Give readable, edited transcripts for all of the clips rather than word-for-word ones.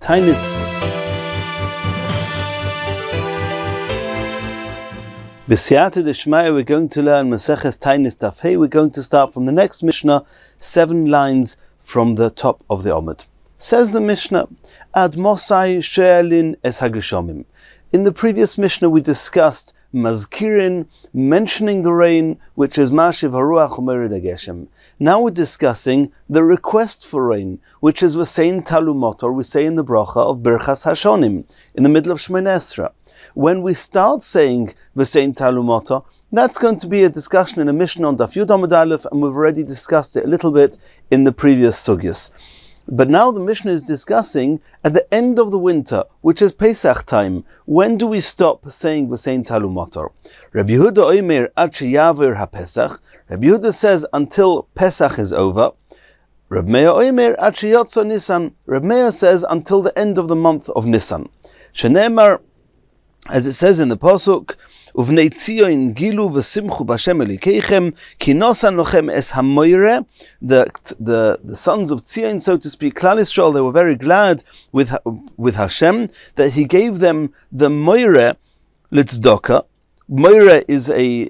Taanit. B'siyata d'shmaya, we're going to learn Masechet Taanit Daf. We're going to start from the next Mishnah, 7 lines from the top of the Omid. Says the Mishnah, Ad Mosai She'elin es Hageshomim. In the previous Mishnah we discussed Mazkirin, mentioning the rain, which is Mashiv Haruach Umerid Hageshem. Now we're discussing the request for rain, which is V'sein Talumot, or we say in the bracha of Birchas Hashonim, in the middle of Shmoneh Esrei. When we start saying V'sein Talumot, that's going to be a discussion in a Mishnah on Daf Yomi Shiur, and we've already discussed it a little bit in the previous sugyas. But now the Mishnah is discussing at the end of the winter, which is Pesach time. When do we stop saying V'sein Talumot? Rabbi Yehuda Omer ad sheyaver haPesach. Rabbi Yehuda says until Pesach is over. Rabbi Meir Omer ad sheyotzo Nisan. Rabbi Meir says until the end of the month of Nisan. Shenemar, as it says in the pasuk, Uvnei Tzion gilu v'simchu b'Hashem Elikeichem ki nosan lochem es hamoire. The sons of Tzion, so to speak, Klal Yisrael, they were very glad with Hashem that He gave them the moire litzdaka. Moire is a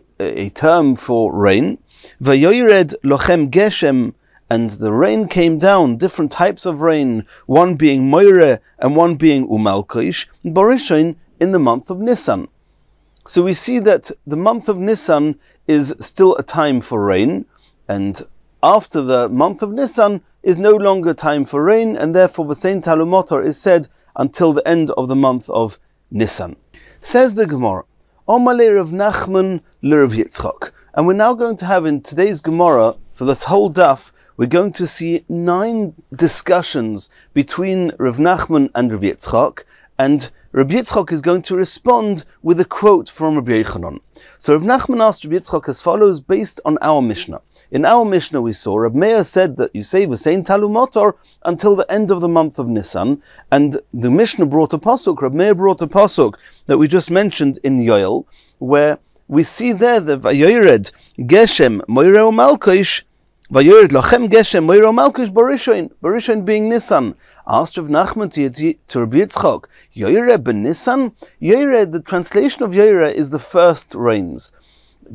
term for rain. Vayoyred lochem geshem, and the rain came down, different types of rain, one being moire and one being umalkoish, borishon, in the month of Nisan. So we see that the month of Nisan is still a time for rain, and after the month of Nisan is no longer time for rain, and therefore V'sein Talumot is said until the end of the month of Nisan. Says the Gemara, Omale Rav Nachman l'Rav Yitzchok. And we're now going to have in today's Gemara, for this whole daf, we're going to see 9 discussions between Rav Nachman and Rabbi Yitzchok, and Rabbi Yitzchok is going to respond with a quote from Rabbi Yochanan. So Rav Nachman asked Rabbi Yitzchok as follows, based on our Mishnah. In our Mishnah we saw Rabbi Meir said that you say V'sein Talumot until the end of the month of Nisan, and the Mishnah brought a pasuk, Rabbi Meir brought a pasuk that we just mentioned in Yoel, where we see there that Vayoyred Geshem Moireu Malkoish, Vayoyred Lochem Geshem Moireu Malkoish Borishon being Nisan. Asked Rav Nachman to Rabbi Yitzchok, Yoyre ben Nisan? Yoyre, the translation of Yoyre is the first rains.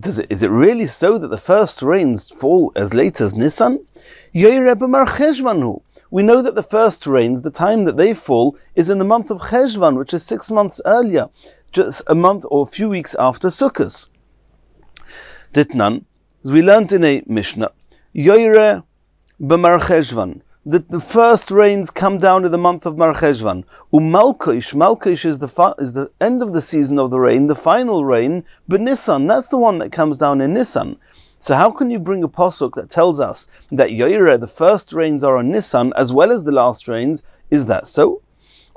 Is it really so that the first rains fall as late as Nisan? Yoyre b'mar Cheshvan. We know that the first rains, the time that they fall, is in the month of Cheshvan, which is 6 months earlier, just a month or a few weeks after Sukkot. Ditnan, as we learnt in a Mishnah, Yoyre b'mar Cheshvan, that the first rains come down in the month of Mar Cheshvan. Malkoish is the end of the season of the rain, the final rain, but Nisan, that's the one that comes down in Nisan. So how can you bring a pasuk that tells us that Yoyre, the first rains are on Nisan, as well as the last rains? Is that so?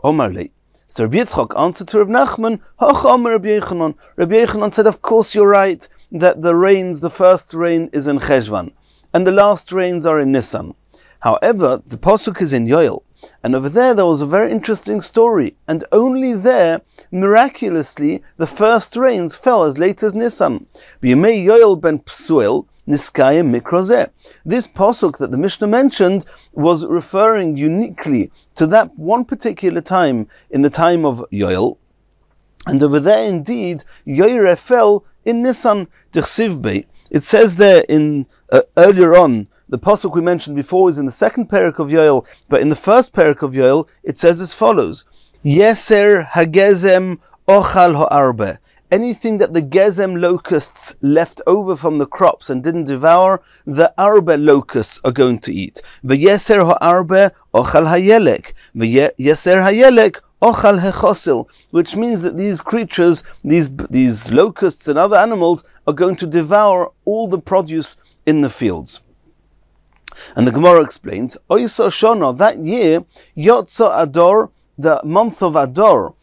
Omarle. So Rabbi Yitzchok answered to Rav Nachman, Rabbi Yochanan. Rabbi Yochanan said, of course you're right, that the first rain is in Cheshvan, and the last rains are in Nisan. However, the pasuk is in Yoel, and over there was a very interesting story, and only there, miraculously, the first rains fell as late as Nisan. B'yemei Yoel ben Psuel niskayim mikrozeh. This pasuk that the Mishnah mentioned was referring uniquely to that one particular time, in the time of Yoel, and over there indeed, Yoyre fell in Nisan d'chsiv bei. It says there in earlier on, the pasuk we mentioned before is in the second parak of Yoel, but in the first parak of Yoel, it says as follows: Yeser hagezem ochal ha'arbe. Anything that the gezem locusts left over from the crops and didn't devour, the arbe locusts are going to eat. V'yeser ha'arbe ochal hayelek. V'yeser hayelek ochal hechosil, which means that these creatures, these locusts and other animals, are going to devour all the produce in the fields. And the Gemara explains, Oysa Shona, that year, Yotza Ador, the month of Ador,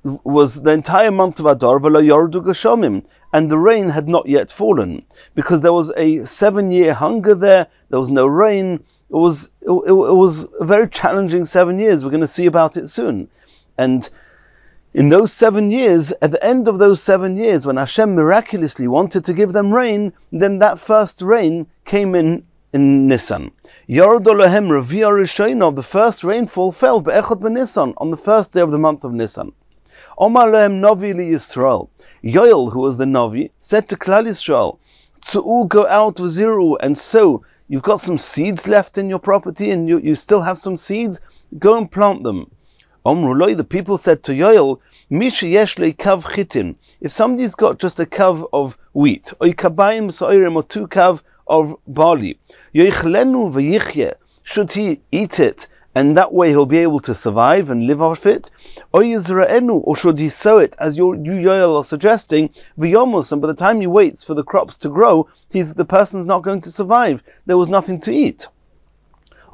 was the entire month of Ador, V'lo yordu geshomim, and the rain had not yet fallen, because there was a 7-year hunger there was no rain, it was a very challenging 7 years, we're going to see about it soon. And in those 7 years, at the end of those 7 years, when Hashem miraculously wanted to give them rain, then that first rain came in in Nisan. Yordo Lohem Revi'ah Rishona, the first rainfall fell be'echad b'Nisan, on the first day of the month of Nisan. Omar Lohem Novi li Yisrael. Yoel, who was the Novi, said to Klal Yisrael, Tzu'u, go out v'ziru, and sow. You've got some seeds left in your property, and you still have some seeds, go and plant them. Omruloi, the people said to Yoel, Misha yeshle kav chitin. If somebody's got just a kav of wheat, or kabayim so'irim, or 2 kav of barley, yoichlenu v'yichye, should he eat it, and that way he'll be able to survive and live off it? Or yizra'enu, or should he sow it, as you Yoel are suggesting, v'yomus, and by the time he waits for the crops to grow, the person's not going to survive. There was nothing to eat.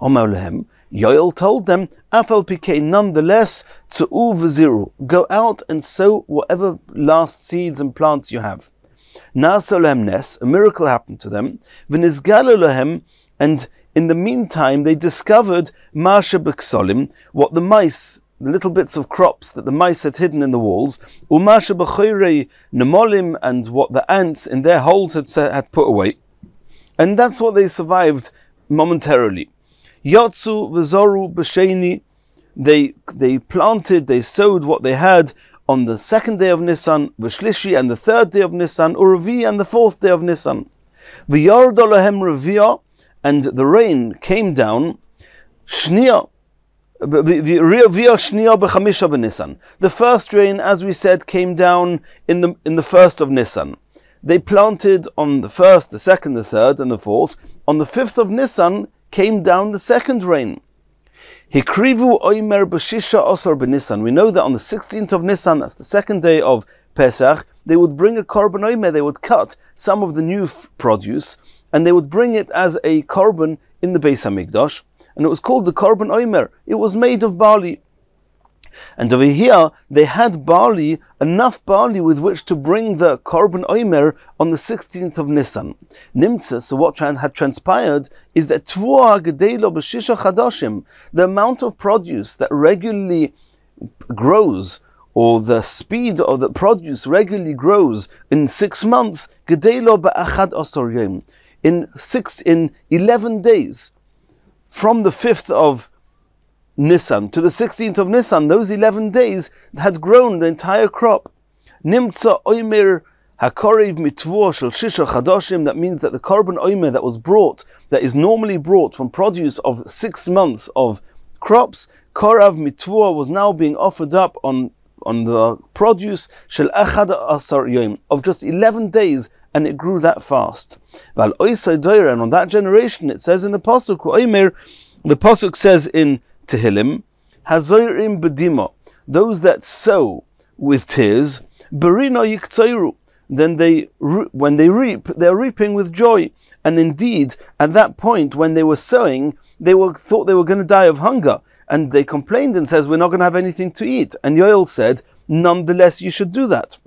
Omar lehem, Yoel told them, Afal Pikei, nonetheless, Tzu'u v'ziru, go out and sow whatever last seeds and plants you have. Na'aseh lehem nes, a miracle happened to them, v'nizgalu lehem, and in the meantime they discovered Masha b'ksolim, what the mice, the little bits of crops that the mice had hidden in the walls, u'masha b'choyrei nemolim, and what the ants in their holes had put away. And that's what they survived momentarily. Yotzu v'zoru b'sheni, they planted, they sowed what they had on the 2nd day of Nisan, v'shlishi, and the 3rd day of Nisan, u'revi, and the 4th day of Nisan. V'yordo lohem revi'ah, and the rain came down, shniya, v'revi'ah shniya b'chamisha b'Nisan. The first rain, as we said, came down in the 1st of Nisan. They planted on the 1st, the 2nd, the 3rd, and the 4th. On the 5th of Nisan came down the 2nd rain. Hikrivu oimer b'shisha osor b'Nisan. We know that on the 16th of Nisan, that's the 2nd day of Pesach, they would bring a korban oimer, they would cut some of the new produce, and they would bring it as a korban in the Beis HaMikdash, and it was called the korban oimer. It was made of barley. And over here, they had barley, enough barley with which to bring the korban oimer on the 16th of Nisan. Nimtza, so what had transpired is that tvua gedelo b'shisha chadashim, the amount of produce that regularly grows, or the speed of the produce regularly grows in 6 months, gedelo ba'achad asor yom, in 11 days, from the 5th of Nisan to the 16th of Nisan, those 11 days had grown the entire crop. Nimtza oimer hakorev mitvua shel shisha chadashim, that means that the korban oimer that was brought, that is normally brought from produce of 6 months of crops, korav mitvua was now being offered up on the produce shel achad asar yom, of just 11 days, and it grew that fast. Val oisay doira, and on that generation, it says in the pasuk oimer, the pasuk says in Tehillim, Hazoirim bedima, those that sow with tears, berino yiktzairu, then when they reap, they're reaping with joy. And indeed, at that point, when they were sowing, thought they were going to die of hunger, and they complained and says, we're not going to have anything to eat. And Yoel said, nonetheless, you should do that.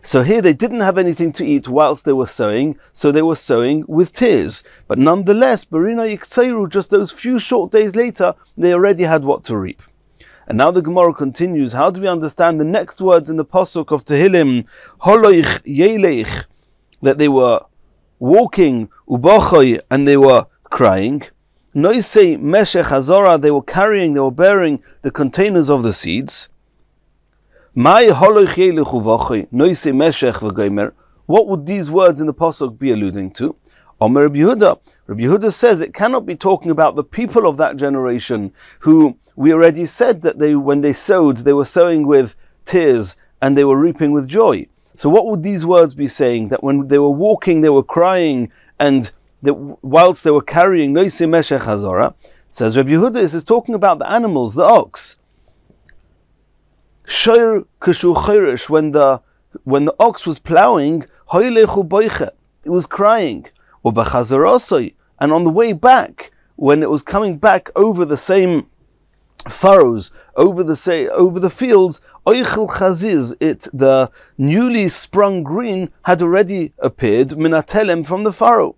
So here they didn't have anything to eat whilst they were sowing, so they were sowing with tears. But nonetheless, Berina Yiktseiru, just those few short days later, they already had what to reap. And now the Gemara continues. How do we understand the next words in the pasuk of Tehillim? Holoich yeleich, that they were walking, ubachoy, and they were crying. Noisei meshech hazora, they were carrying, they were bearing the containers of the seeds. Mai holoich yeleich ubachoy, noisei meshech v'gomer. What would these words in the pasuk be alluding to? Omer Rabbi Yehuda. Rabbi Yehuda says it cannot be talking about the people of that generation who we already said that when they sowed, they were sowing with tears and they were reaping with joy. So what would these words be saying? That when they were walking, they were crying, and that whilst they were carrying Noisei Meshech Hazora, says Rabbi Yehuda, this is talking about the animals, the ox. Shoir Kishu Chirish, when the ox was plowing, Hoilechu Boiche, it was crying. And on the way back, when it was coming back over the same furrows, over the fields, Oichel Chaziz, the newly sprung green had already appeared, Minatelem, from the furrow.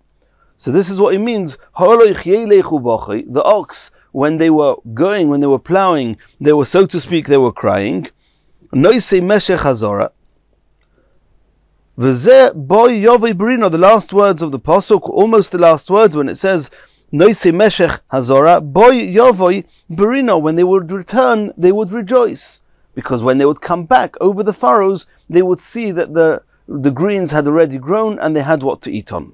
So this is what it means. The ox, when they were going, when they were plowing, they were, so to speak, they were crying. Noisei Meshech Hazora. V'zeh boy yovei berino, the last words of the pasuk, almost the last words, when it says Noise Meshech Hazora, boy yovei berino, when they would return, they would rejoice. Because when they would come back over the furrows, they would see that the greens had already grown and they had what to eat on.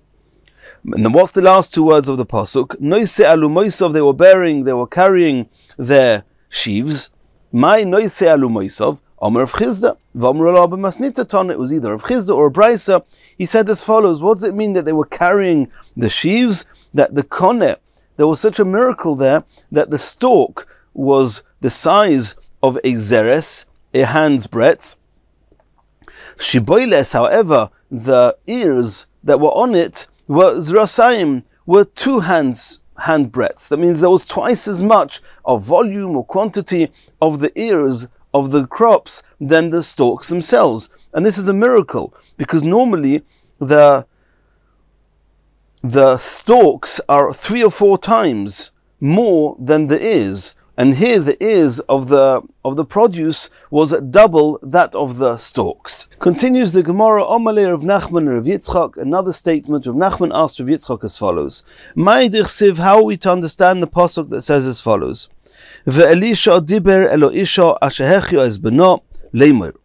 And then what's the last two words of the pasuk? Noise alu moisov, they were carrying their sheaves. My noise alu moisov, Omer of Chizda, V'omru Masechet Taanit Daf, it was either of Chizda or a Brisa. He said as follows: what does it mean that they were carrying the sheaves? That the koneh, there was such a miracle there that the stalk was the size of a zeres, a hand's breadth. Shiboiles, however, the ears that were on it were zrasayim, were 2 hand breadths. That means there was twice as much of volume or quantity of the ears of the crops than the stalks themselves. And this is a miracle, because normally the stalks are 3 or 4 times more than the ears. And here the ears of the produce was double that of the stalks. Continues the Gemara, Omalei of Nachman and Rav Yitzchok, another statement. Rav Nachman asked Rav Yitzchok as follows: Mai dichsiv, how are we to understand the pasuk that says as follows? Ve'elisha diber elo isha ashehechio es beno leimer.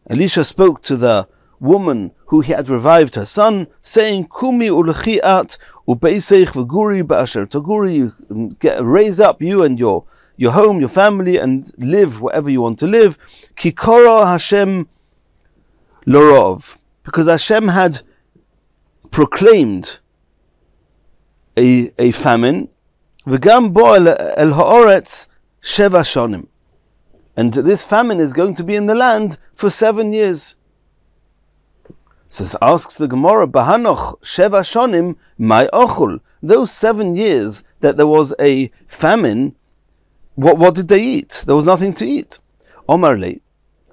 Elisha spoke to the woman who he had revived her son, saying, Kumi ulechi at ubeisech v'guri ba'asher taguri, raise up you and your home, your family, and live wherever you want to live. Kikora Hashem lorov, because Hashem had proclaimed a famine. V'gam bo el ha'oretz sheva shonim, and this famine is going to be in the land for 7 years. So asks the Gemara, Bahanoch sheva shonim mai ochul, those 7 years that there was a famine, what did they eat? There was nothing to eat. Omar le.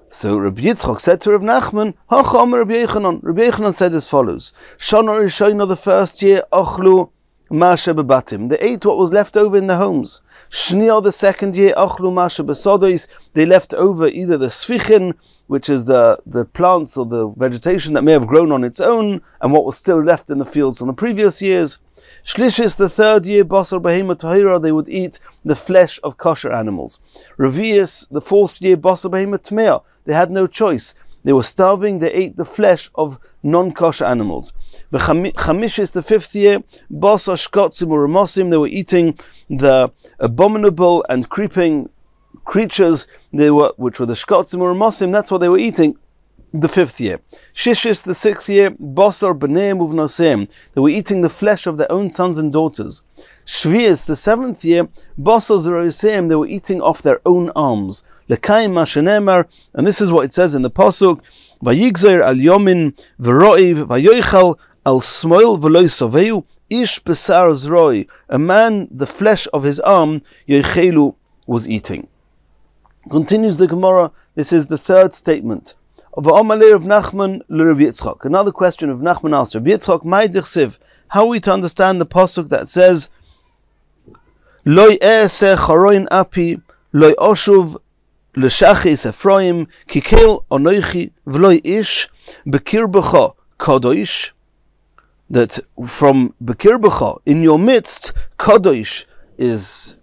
So Rabbi Yitzchok said to Rav Nachman, Hoch Omar Rabbi Yochanan. Rabbi Yochanan said as follows: Shana Rishona, the first year, ochlu masha bebatim, they ate what was left over in the homes. Shnia, the second year, ochlu masha besodois, they left over either the sfichin, which is the plants or the vegetation that may have grown on its own, and what was still left in the fields on the previous years. Shlishis, the third year, basar behema tahira, they would eat the flesh of kosher animals. Revius, the fourth year, basar behema tmea, they had no choice. They were starving, they ate the flesh of non-kosher animals. Chamishis, the fifth year, basar shkotzim or ramosim, they were eating the abominable and creeping creatures, which were the shkotzim or ramosim, that's what they were eating. The fifth year. Shishis, the sixth year, basar b'neim uvnosem, they were eating the flesh of their own sons and daughters. Shvius, the seventh year, basar zeroisem, they were eating off their own arms. Lekaim mashenemar, and this is what it says in the pasuk: Vayigzer al yomin v'roiv vayoichal al smoil v'loi soveu ish besar zroi, a man the flesh of his arm yoichelu was eating. Continues the Gemara. This is the third statement of Amalei of Nachman l'Rav Yitzchok. Another question of Nachman asked Rav Yitzchok, Mai dichsiv, how are we to understand the pasuk that says, Loi e'eseh charoin api, loi oshuv l'shachis Ephraim, kikel onoichi v'loi ish, bekirbecha kadosh, that from bekirbecha, in your midst, kadosh is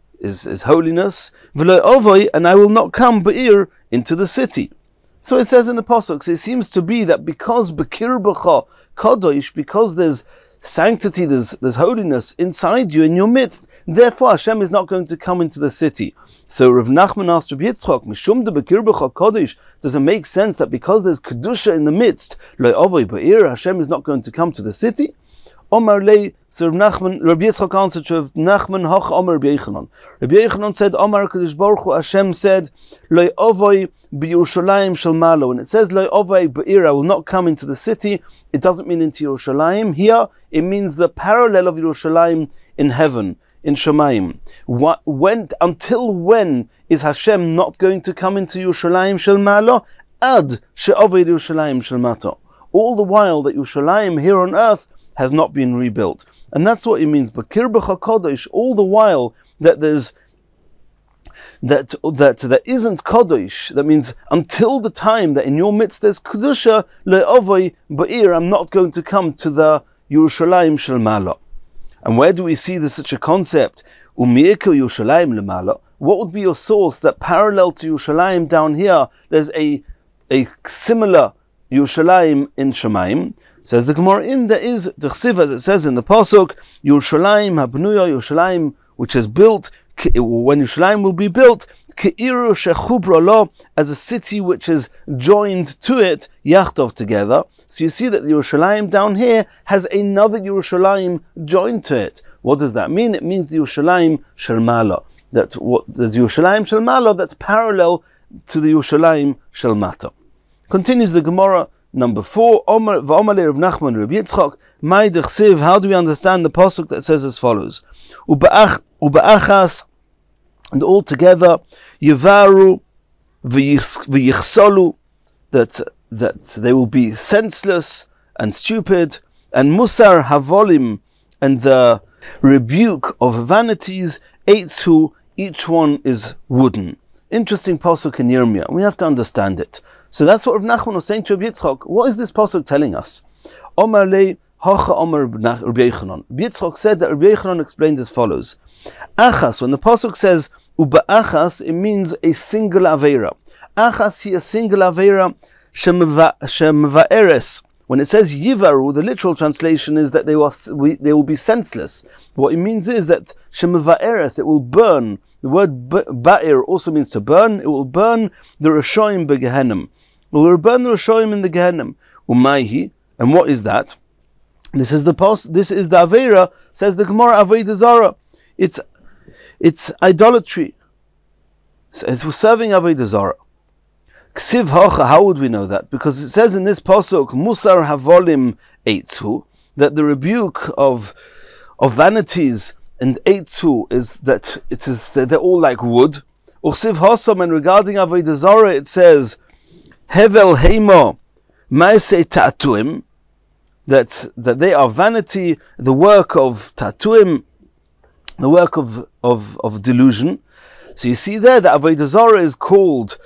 holiness, v'loi ovoi, and I will not come be'ir into the city. So it says in the pasuk, it seems to be that because bekirbecha kadosh, because there's sanctity, there's holiness inside you, in your midst, therefore Hashem is not going to come into the city. So Rav Nachman asked Rabbi Yitzchok, Mishum de bekirbecha kadosh, does it make sense that because there's kedusha in the midst, lo ovoi be'ir, Hashem is not going to come to the city? Omar lei, so Rabbi Yitzchok answered to Rav Nachman, Hoch Omar Rabbi Yochanan. Rabbi Yochanan said, Omar Kadosh Baruch Hu, Hashem said, Lo ovoi b'Yerushalayim shel malo. When it says Lo ovoi be'ir, I will not come into the city, it doesn't mean into Yerushalayim. Here, it means the parallel of Yerushalayim in heaven, in Shamayim. Until when is Hashem not going to come into Yerushalayim shel malo? Ad she'ovoi Yerushalayim shel mato. All the while that Yerushalayim here on earth has not been rebuilt. And that's what it means, Bekirbecha Kodesh, all the while that there's that there isn't Kodesh, that means until the time that in your midst there's Kedusha, le'ovoi ba'ir, I'm not going to come to the Yerushalayim shel Ma'ala. And where do we see this such a concept? U'mi'ekel Yerushalayim le'Ma'ala. What would be your source that parallel to Yerushalayim down here, there's a similar Yerushalayim in Shemaim? Says the Gemara, there is D'chsiv, as it says in the Pasuk, Yerushalayim habnuya, Yerushalayim which is built, when Yerushalayim will be built, Ke'iru shechubra lo, as a city which is joined to it, yachtov, together. So you see that the Yerushalayim down here has another Yerushalayim joined to it. What does that mean? It means the Yerushalayim shel Ma'ala. That's what the Yerushalayim shel Ma'ala, that's parallel to the Yerushalayim shel Mata. Continues the Gemara, number 4. V'omar le Rav Nachman Rabbi Yitzchok, mai d'chsiv. How do we understand the pasuk that says as follows? Uba'achas, and all together, Yevaru v'yichsolu, that they will be senseless and stupid, and Musar havolim, and the rebuke of vanities, Eitzu, each one is wooden. Interesting pasuk in Yirmiyah. We have to understand it. So that's what Rav Nachman was saying to Rabbi Yitzchok. What is this pasuk telling us? Omar le hacha omar Rabbi Yochanan. Rabbi Yitzchok said that Rabbi Yochanan explained as follows. Achas, when the pasuk says uba achas, it means a single aveira. Achas is a single aveira shemva'eres. When it says yivaru, the literal translation is that they will be senseless. What it means is that shemva'eres, it will burn. The word ba'ir also means to burn. It will burn the Rishoyim beGehenim. It will burn the Rishoyim in the Gehenim. Umaihi, and what is that? This is the Aveira, says the Gemara, Avodah Zarah. It's idolatry. It's serving Avodah Zarah. Ksiv hocha, how would we know that? Because it says in this pasuk, Musar havolim eitzu, that the rebuke of vanities and eitzu is that they're all like wood. Uksiv hosam, and regarding Avodah Zarah, it says Hevel heimo Masechet Taanit Daf, that they are vanity, the work of tatuim, the work of delusion. So you see there that Avodah Zarah is called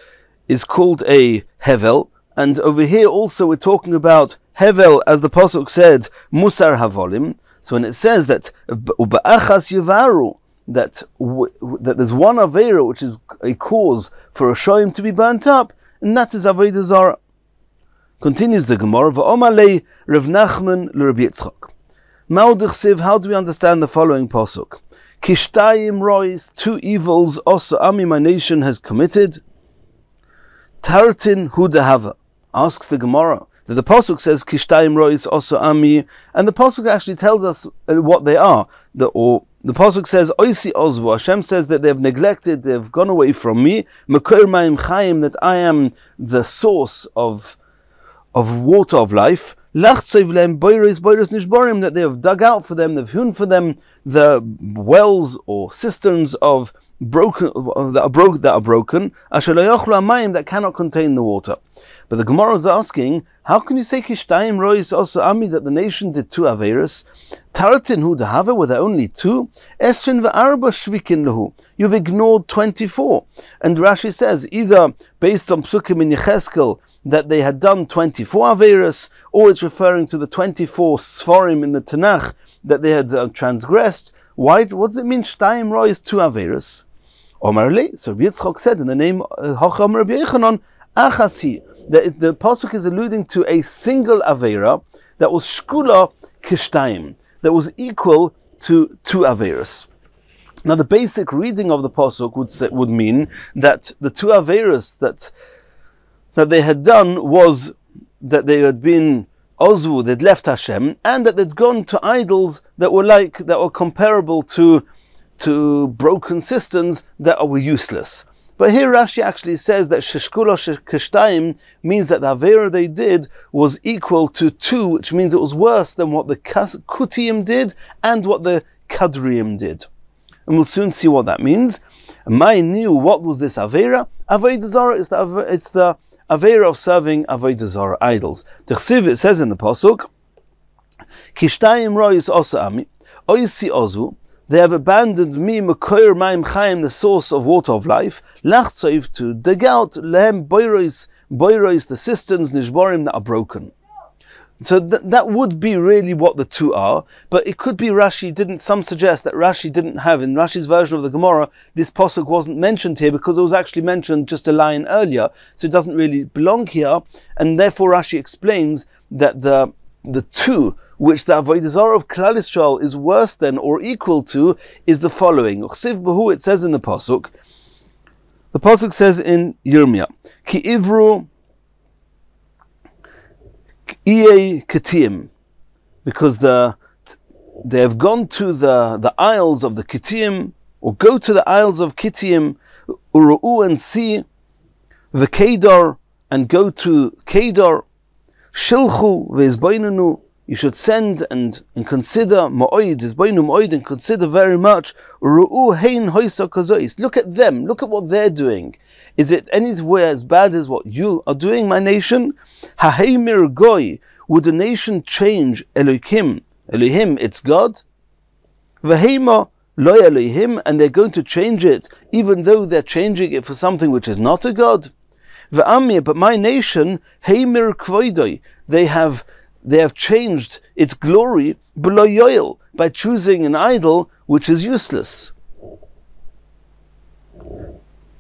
a hevel, and over here also we're talking about hevel, as the pasuk said, musar havolim. So when it says that uba'achas yevaru, that there's one avera which is a cause for a shoyim to be burnt up, and that is Avodah Zarah. Continues the Gemara, v'omar le Rav Nachman le Rabbi Yitzchok. Ma'odich, how do we understand the following pasuk? Kishtayim rois, 2 evils, also Ami, my nation, has committed. Tartin hu dehava, asks the Gemara, that the pasuk says Kishtayim rois, also Ami, and the pasuk actually tells us what they are. The pasuk says Oisi ozvu, Hashem says that they have neglected, they have gone away from me. Mekor ma'im chayim, that I am the source of water of life. Lachtzov lehem boiros nishborim, that they have dug out for them, they've hewn for them the wells or cisterns that are broken. Asher lo yochlu hamayim, that cannot contain the water. But the Gemara is asking, how can you say Kishtayim rois also Ami, that the nation did 2 averos? Taratin hu dehava, were there only 2? Esrin ve'arba shvikin lehu, you've ignored 24. And Rashi says, either based on Psukim in Yecheskel, that they had done 24 averos, or it's referring to the 24 Sforim in the Tanakh that they had transgressed. Why? What does it mean, Shtayim rois 2 averos? Omar le, so Rabbi Yitzchok said in the name Hacham Rabbi Yochanan, Achasi, the pasuk is alluding to a single avera that was shkula kishtayim, that was equal to 2 averos. Now the basic reading of the pasuk would mean that the 2 averos that they had done was that they had been ozvu, they'd left Hashem, and that they'd gone to idols that were comparable to broken cisterns that were useless. But here Rashi actually says that sheshkulo kishtayim means that the avera they did was equal to 2, which means it was worse than what the kutiyim did and what the kadriyim did. And we'll soon see what that means. Mai knew what was this avera. Avodah Zarah is the avera of serving Avodah Zarah idols. D'chsiv, it says in the pasuk, Kishtayim rois also Ami, oisi ozu, they have abandoned me, Mekoyer Mayim Chaim, the source of water of life, Lachtzov, to dig out, Lehem Boirois, the cisterns, Nishborim, that are broken. So that would be really what the two are, but it could be some suggest that Rashi didn't have, in Rashi's version of the Gemara, this posuk wasn't mentioned here because it was actually mentioned just a line earlier, so it doesn't really belong here, and therefore Rashi explains that the two, which the Avodah Zarah of Klal Yisrael is worse than or equal to, is the following. Uchsiv Behu, it says in the pasuk says in Yirmiyah, Ki Ivru Iye Kittim, because they have gone to the isles of the Kittim, or go to the isles of Kittim, Uru'u, and see the Kedar, and go to Kedar, Shilchu ve'izbainunu, you should send and consider Ma'oid, Izbainu Ma'oid, and consider very much Uru'u hein hoisa kazois. Look at them, look at what they're doing. Is it anywhere as bad as what you are doing, my nation? Haheimir goy, would a nation change Elohim, it's God? Vahema lo Elohim, and they're going to change it, even though they're changing it for something which is not a God? V'amir, but my nation, heimir kvoidoi, they have changed its glory below yoel, by choosing an idol which is useless.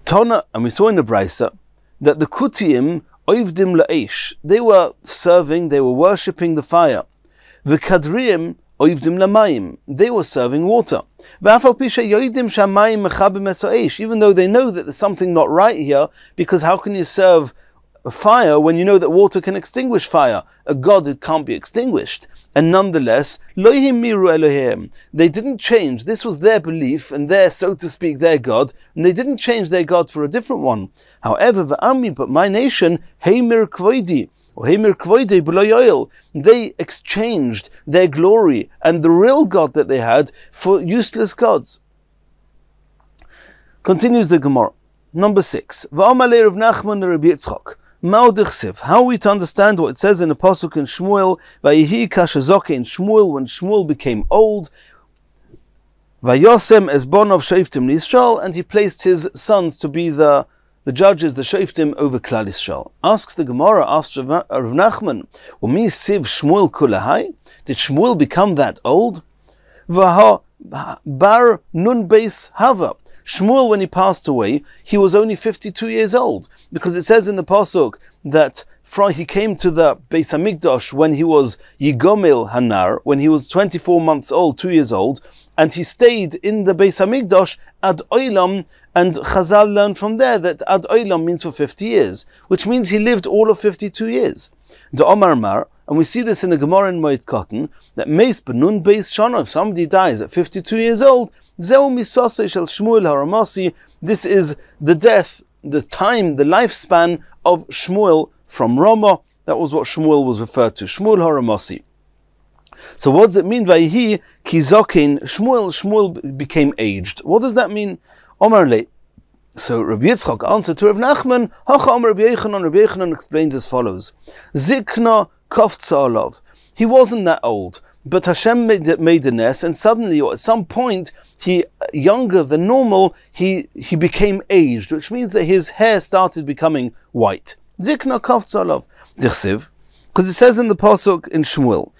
Tana, and we saw in the Brisa that the Kutiyim oivdim la'esh, they were worshipping the fire. V'kadriyim oivdim lamayim, they were serving water. Even though they know that there's something not right here, because how can you serve a fire when you know that water can extinguish fire? A God, it can't be extinguished. And nonetheless, they didn't change. This was their belief and their, so to speak, their God, and they didn't change their God for a different one. However, but my nation, heimir kvoidi, or heimir kvoidi below yoel, they exchanged their glory and the real God that they had for useless gods. Continues the Gemara. Number 6. V'amalei Rav Nachman Rabbi Yitzchok. How are we to understand what it says in the pasuk in Shmuel? Vayihi kashazoke, in Shmuel, when Shmuel became old, Vayosem esbonov shoftim Yisrael, and he placed his sons to be the judges, the shoftim over Klal Yisrael. Asks the Gemara, asks Rav Nachman, Umi siv Shmuel kulahai? Did Shmuel become that old? Vaha bar nun beis hava. Shmuel, when he passed away, he was only 52 years old, because it says in the pasuk that he came to the Beis Hamikdash when he was Yigomil Hanar, when he was 24 months old, 2 years old, and he stayed in the Beis Hamikdash ad oilam, and Chazal learned from there that ad oilam means for 50 years, which means he lived all of 52 years. The Omar Mar, and we see this in the Gemara in Moed Katan, that Meis Benun Beis Shana, if somebody dies at 52 years old, Zeu misosei shel Shmuel haramasi, this is the death, the time, the lifespan of Shmuel from Ramah. That was what Shmuel was referred to, Shmuel haramasi. So what does it mean? Vayihi kizokin, Shmuel became aged. What does that mean? Omar le. So Rabbi Yitzchok answered to Rav Nachman, Hacha Omar Rabbi Yochanan explained as follows: Zikna koftza olav. He wasn't that old, but Hashem made a ness, and suddenly, or at some point, he, younger than normal, he became aged, which means that his hair started becoming white. Zikna koftza olav. Dichsiv, because it says in the pasuk in Shmuel,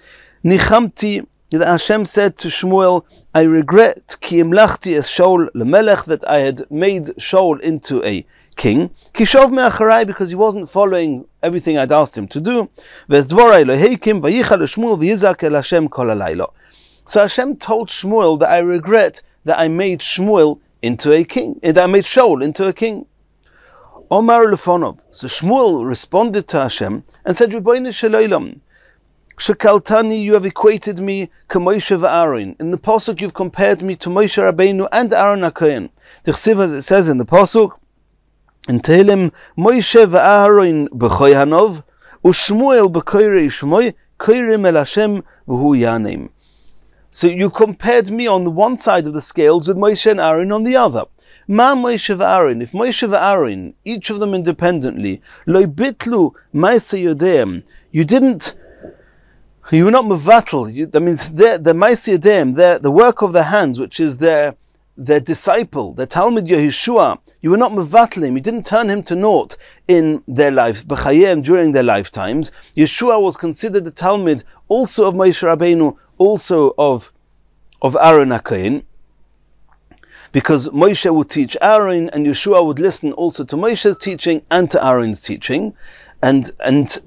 Nichamti, that Hashem said to Shmuel, I regret ki imlachti es Shaul lemelech, that I had made Shaul into a king, kishov me'acharai, because he wasn't following everything I'd asked him to do. Ve'zdvorai loheikim vayichal Shmuel v'yizak el Hashem kol halayla. So Hashem told Shmuel that I regret that I made Shmuel into a king, that I made Shaul into a king. Omar lefonov. So Shmuel responded to Hashem and said, Ribono shel olam, Shekaltani, you have equated me to Moshe v'Aaron. In the pasuk, you've compared me to Moshe Rabbeinu and Aaron HaKohen. T'chsiv, as it says in the pasuk, in Tehillim, Moshe v'Aaron b'choy hanov, u'Shmuel b'koyrei shmoy, koyrim el Hashem v'hu yanim. So you compared me on the one side of the scales with Moshe and Aaron on the other. Ma Moshe v'Aaron, if Moshe v'Aaron, each of them independently, lo bitlu ma'aseh yodeim, you didn't You were not mevatel. That means the Masechet Taanit, the work of their hands, which is their disciple, their Talmid Yehoshua. You were not mevatel him. You didn't turn him to naught in their lives, b'chayim, during their lifetimes. Yeshua was considered the Talmid also of Moshe Rabbeinu, also of Aaron HaKohen, because Moshe would teach Aaron, and Yeshua would listen also to Moshe's teaching and to Aaron's teaching. And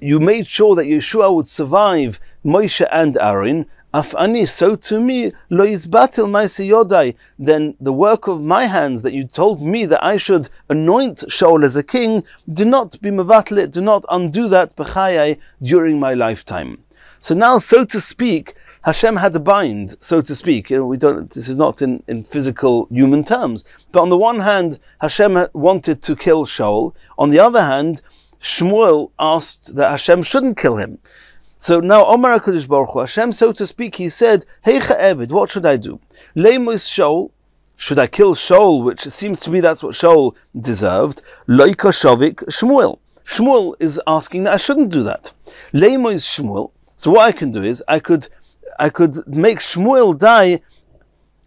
you made sure that Yeshua would survive Moshe and Aaron. Afani, so to me, lo yizbatil ma'aseh yodai, then the work of my hands that you told me that I should anoint Shaul as a king, do not be mevatel it, do not undo that b'chayai during my lifetime. So now, so to speak, Hashem had a bind, so to speak. This is not in physical human terms. But on the one hand, Hashem wanted to kill Shaul. On the other hand, Shmuel asked that Hashem shouldn't kill him. So now, Omar HaKadosh Baruch Hu, Hashem, so to speak, he said, Heicha Evid, what should I do? Leimois Shaul, should I kill Shaul, which seems to me that's what Shaul deserved. Loika Shavik Shmuel. Shmuel is asking that I shouldn't do that. Leimois Shmuel. So what I can do is, I could make Shmuel die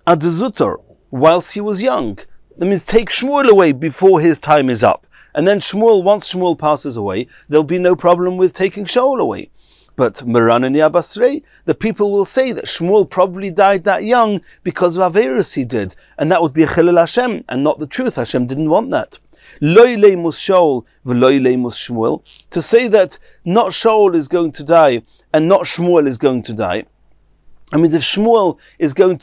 aduzutor, whilst he was young. That means take Shmuel away before his time is up. And then Shmuel, once Shmuel passes away, there'll be no problem with taking Shaul away. But Meran and Yabasrei, the people will say that Shmuel probably died that young because of Averis he did, and that would be a Chilul Hashem, and not the truth. Hashem didn't want that. Loi leimus Shaul v'loi leimus Shmuel, to say that not Shaul is going to die and not Shmuel is going to die. I mean, if Shmuel is going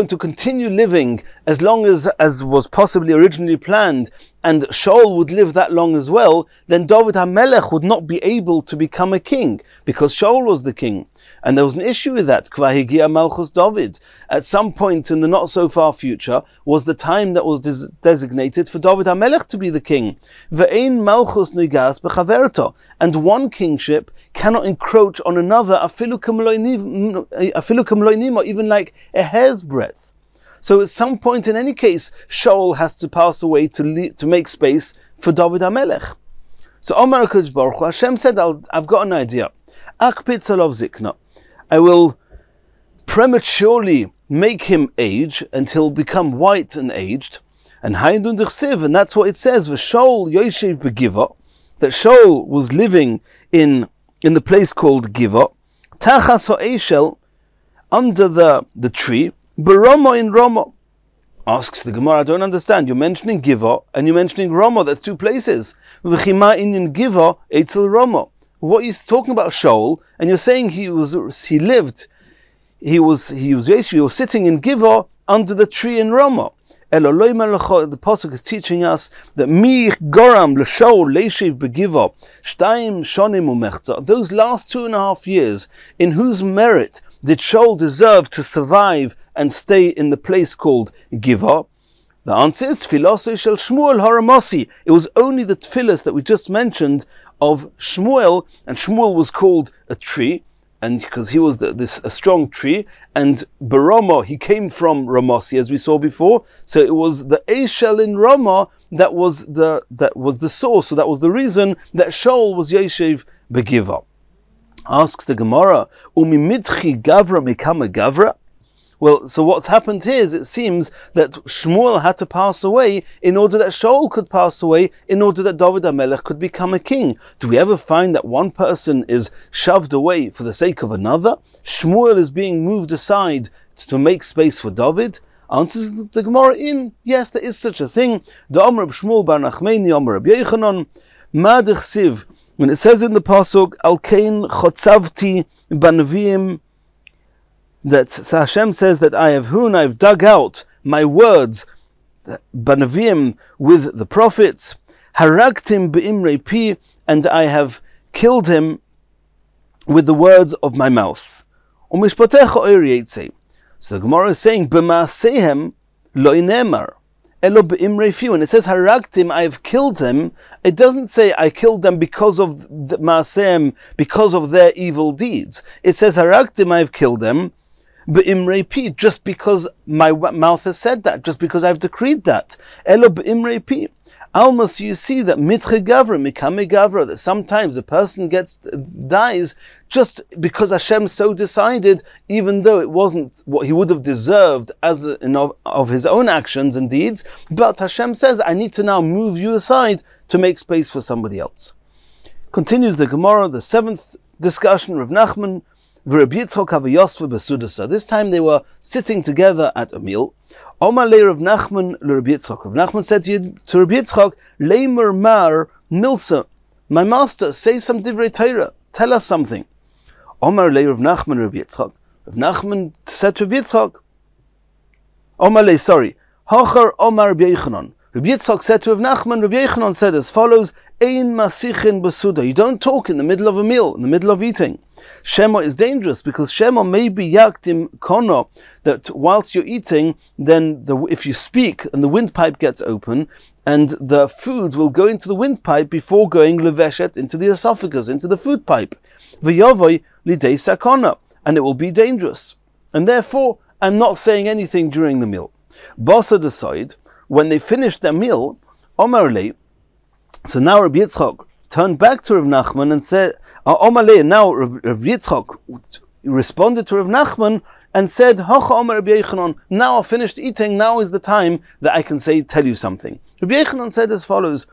to continue living as long as was possibly originally planned, and Shaul would live that long as well, then David HaMelech would not be able to become a king, because Shaul was the king. And there was an issue with that. Kvar higia Malchus David. At some point in the not so far future was the time that was designated for David HaMelech to be the king. Ve'ein Malchus nigas b'chaverto. And one kingship cannot encroach on another, afilu kamloinim, or even like a hair's breadth. So at some point in any case, Shaul has to pass away to make space for David HaMelech. So Omar HaKadosh Baruch Hu, Hashem said, I've got an idea. Akpitz alov zikna. I will prematurely make him age, and he'll become white and aged. And Haindun Dichsiv, and that's what it says, V'Shaul Yoshev beGiva, that Shaul was living in the place called Giva, Tachas ha'eshel, under the tree, Barama in Rama. Asks the Gemara, I don't understand. You're mentioning Giva and you're mentioning Rama. That's two places. V'chima in Giva etzel Rama. What are you talking about Shaul? And you're saying he was sitting in Giva under the tree in Rama. The pasuk is teaching us that mi goram l'Shaul leishiv begiva shtayim shonim umechza. Those last 2.5 years, in whose merit did Shaul deserve to survive and stay in the place called Giva? The answer is Tfilasei shel Shmuel haramasi. It was only the tefillas that we just mentioned of Shmuel, and Shmuel was called a tree, and because he was a strong tree, and Barama, he came from Ramasi, as we saw before. So it was the Eshel in Ramah that was the source. So that was the reason that Shaul was Yeshiv begiva. Asks the Gemara, Umi mitchi gavra mikama gavra? Well, so what's happened here is it seems that Shmuel had to pass away in order that Shaul could pass away, in order that David HaMelech could become a king. Do we ever find that one person is shoved away for the sake of another? Shmuel is being moved aside to make space for David? Answers the Gemara in, yes, there is such a thing. The Amr Shmuel bar Nachmeni, Amr Rabbi Yechanan, Ma d'chsiv, when it says in the pasuk, Al kein chotzavti banavim, that Hashem says that I've dug out my words, banavim, with the prophets, haragtim be'imrei pi, and I have killed him with the words of my mouth. Umishpatecha oir yetze. So the Gemara is saying, b'maasehem lo inemar, elo be'imrei fi. When it says haragtim, I have killed him, it doesn't say I killed them because of the maasehem, because of their evil deeds. It says haragtim, I have killed them, B'imrei pi, just because my mouth has said that, just because I've decreed that. Elo b'imrei pi. Almost you see that mitche gavra, mikame gavra, that sometimes a person dies just because Hashem so decided, even though it wasn't what he would have deserved as of his own actions and deeds, but Hashem says, I need to now move you aside to make space for somebody else. Continues the Gemara, the seventh discussion, Rav Nachman, Rabbi Yitzchok have a yosva besudasa. This time they were sitting together at a meal. Omar le Rav Nachman le Rabbi Yitzchok. Rav Nachman said to Rabbi Yitzchok, Leimer mar milsa, my master, say some divrei Torah, tell us something. Omar le Rav Nachman Rabbi Yitzchok. Rav Nachman said to Rabbi Yitzchok, Hachar Omar Rabbi Yochanan. Rabbi Yitzchok said to Rav Nachman, Rabbi Yochanan said as follows, Ein masichin basuda. You don't talk in the middle of a meal, in the middle of eating. Shema is dangerous because Shema may be yaktim kono, that whilst you're eating, then if you speak and the windpipe gets open, and the food will go into the windpipe before going leveshet into the esophagus, into the food pipe. V'yavoy lidei sakona, and it will be dangerous. And therefore, I'm not saying anything during the meal. Basa decide, when they finished their meal, Omar le, so now Rabbi Yitzchok turned back to Rav Nachman and said, Omar le, and now Rabbi Yitzchok responded to Rav Nachman and said, Hacha Omar Rabbi Yochanan, now I've finished eating, now is the time that I can tell you something. Rabbi Yochanan said as follows,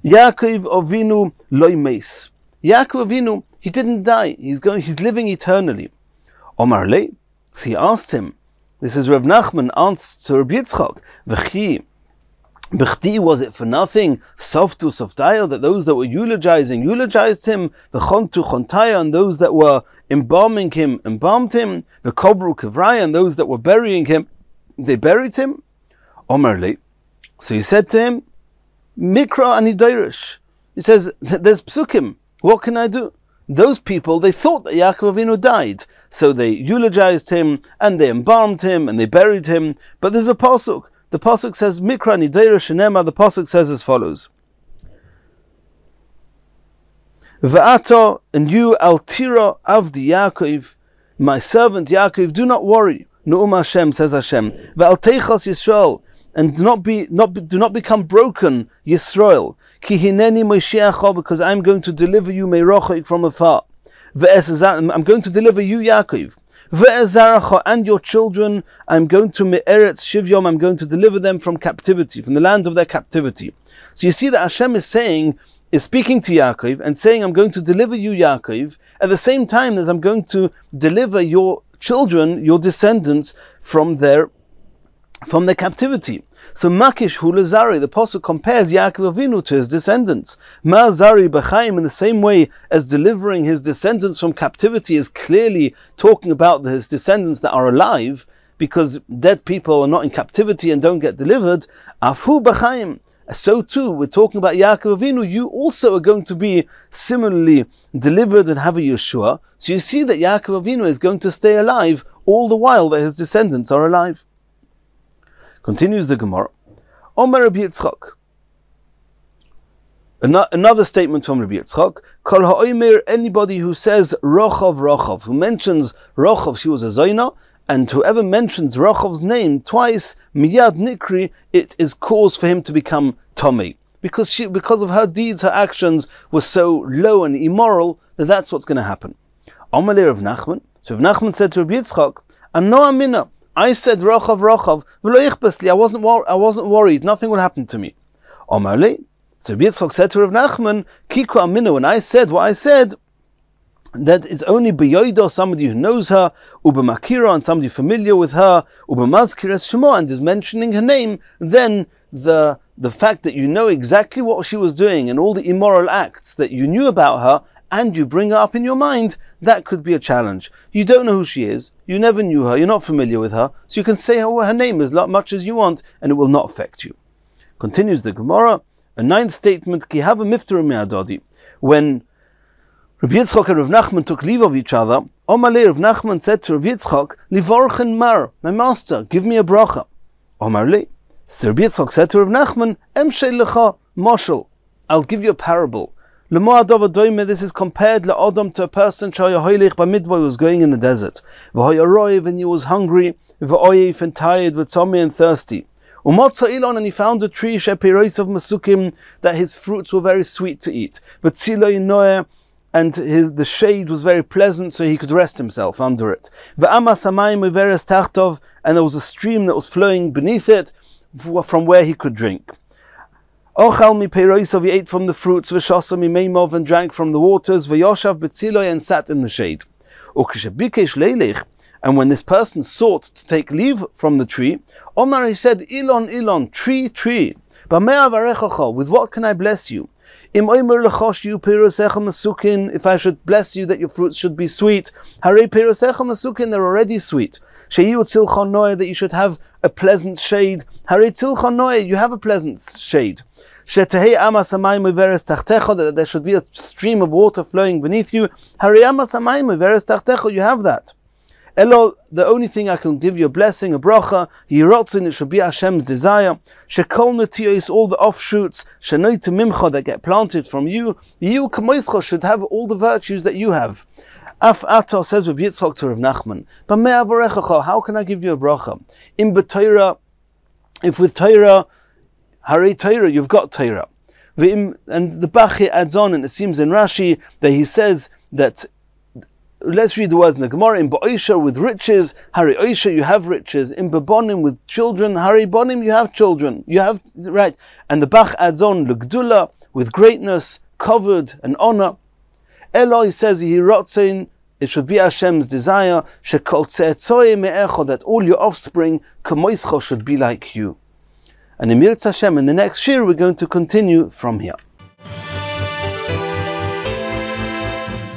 Yaakov Avinu loy meis. Yaakov Avinu, he didn't die, he's living eternally. Omar le, so he asked him, this is Rav Nachman answered to Rabbi Yitzchok, V'chi, B'chti, was it for nothing, softu softayo, that those that were eulogized him, V'chontu chontaya, and those that were embalming him, embalmed him, V'kovru kevraya, and those that were burying him, they buried him? Omar le, so he said to him, Mikra ani dairish. He says, there's psukim, what can I do? Those people, they thought that Yaakov Avinu died, so they eulogized him, and they embalmed him, and they buried him. But there's a pasuk. The pasuk says, Mikra nideira shenema. The pasuk says as follows: Va'ata, and you altira avdi Yaakov, my servant Yaakov, do not worry. Nu'um Hashem, says Hashem. Va'alteichas Yisrael, and do not become broken, Yisrael. Ki hineni Moshiach, because I'm going to deliver you meirochik from afar. I'm going to deliver you, Yaakov. Ve'ezaracha, and your children, I'm going to me'eretz shivyom, I'm going to deliver them from captivity, from the land of their captivity. So you see that Hashem is speaking to Yaakov and saying, I'm going to deliver you, Yaakov, at the same time as I'm going to deliver your children, your descendants, from their captivity. So Makish Hulazari, the Pasuk compares Yaakov Avinu to his descendants. Ma'azari B'chaim, in the same way as delivering his descendants from captivity is clearly talking about his descendants that are alive, because dead people are not in captivity and don't get delivered. Afu B'chaim. So too, we're talking about Yaakov Avinu, you also are going to be similarly delivered and have a Yeshua. So you see that Yaakov Avinu is going to stay alive all the while that his descendants are alive. Continues the Gemara. Omar Rabbi Yitzchok. Another statement from Rabbi Yitzchok. Kol ha'omer, anybody who says Rochav, who mentions Rochav, she was a Zaina, and whoever mentions Rochav's name twice, Miyad Nikri, it is cause for him to become Tomei. Because of her deeds, her actions were so low and immoral, that's what's going to happen. Omar Rav Nachman. So Rav Nachman said to Rabbi Yitzchok, Ano Amina, I said Rochav, I wasn't worried, nothing would happen to me. Omar le, so Rabbi Yitzchok said to Rav Nachman, Kiku Amina, when I said what I said, that it's only B'yoido, somebody who knows her, Ubemakira, and somebody familiar with her, Ubemazkiras Shemo, and is mentioning her name, then the fact that you know exactly what she was doing and all the immoral acts that you knew about her, and you bring her up in your mind, that could be a challenge. You don't know who she is, you never knew her, you're not familiar with her, so you can say her name as much as you want, and it will not affect you. Continues the Gemara, a ninth statement, Ki have a miftaru me'adodi. When Rabbi Yitzchok and Rav Nachman took leave of each other, Omar le, Rav Nachman said to Rabbi Yitzchok, Livorchen mar, my master, give me a bracha. Omar le, so Rabbi Yitzchok said to Rav Nachman, Emshei lecha moshel, I'll give you a parable. This is compared to a person who was going in the desert, and he was hungry, and tired, and thirsty. Umotza ilon, and he found a tree shepiroisav masukim, that his fruits were very sweet to eat. V'tziloi noeh, and the shade was very pleasant, so he could rest himself under it. Ve'amas hamayim uveres tachtov, and there was a stream that was flowing beneath it, from where he could drink. Ochal mi peiroisav, he ate from the fruits. V'shasa mi meimov, and drank from the waters. V'yoshav b'tziloi, and sat in the shade. Ukeshabikesh leilich, and when this person sought to take leave from the tree, Omar, he said, Ilon, Ilon, tree, tree. With what can I bless you? If I should bless you that your fruits should be sweet, they're already sweet. That you should have a pleasant shade. You have a pleasant shade. That there should be a stream of water flowing beneath you. You have that. Elo, the only thing I can give you a blessing, a bracha, yirotzin, it should be Hashem's desire. Shekol netiyos, all the offshoots, shenoite mimcha, that get planted from you, you kamoischa, should have all the virtues that you have. Af Atar says with Yitzchok to Rav Nachman, B'mei avarechacha, how can I give you a bracha? In b'Torah, if with Torah, Harei Torah, you've got Torah. And the Bachi adds on, and it seems in Rashi that he says that, let's read the words in the Gemara. In Ba'isha, with riches, Hari Oisha, you have riches. In Babonim, with children, Hari Bonim, you have children. You have, right. And the Bach adds on, Lugdula, with greatness, covered, and honor. Eloi says, Yirotzein, it should be Hashem's desire, Shekol Tze'etzoe Me'echo, that all your offspring, Kamoischo, should be like you. And in Mirz Hashem, in the next Shiur, we're going to continue from here.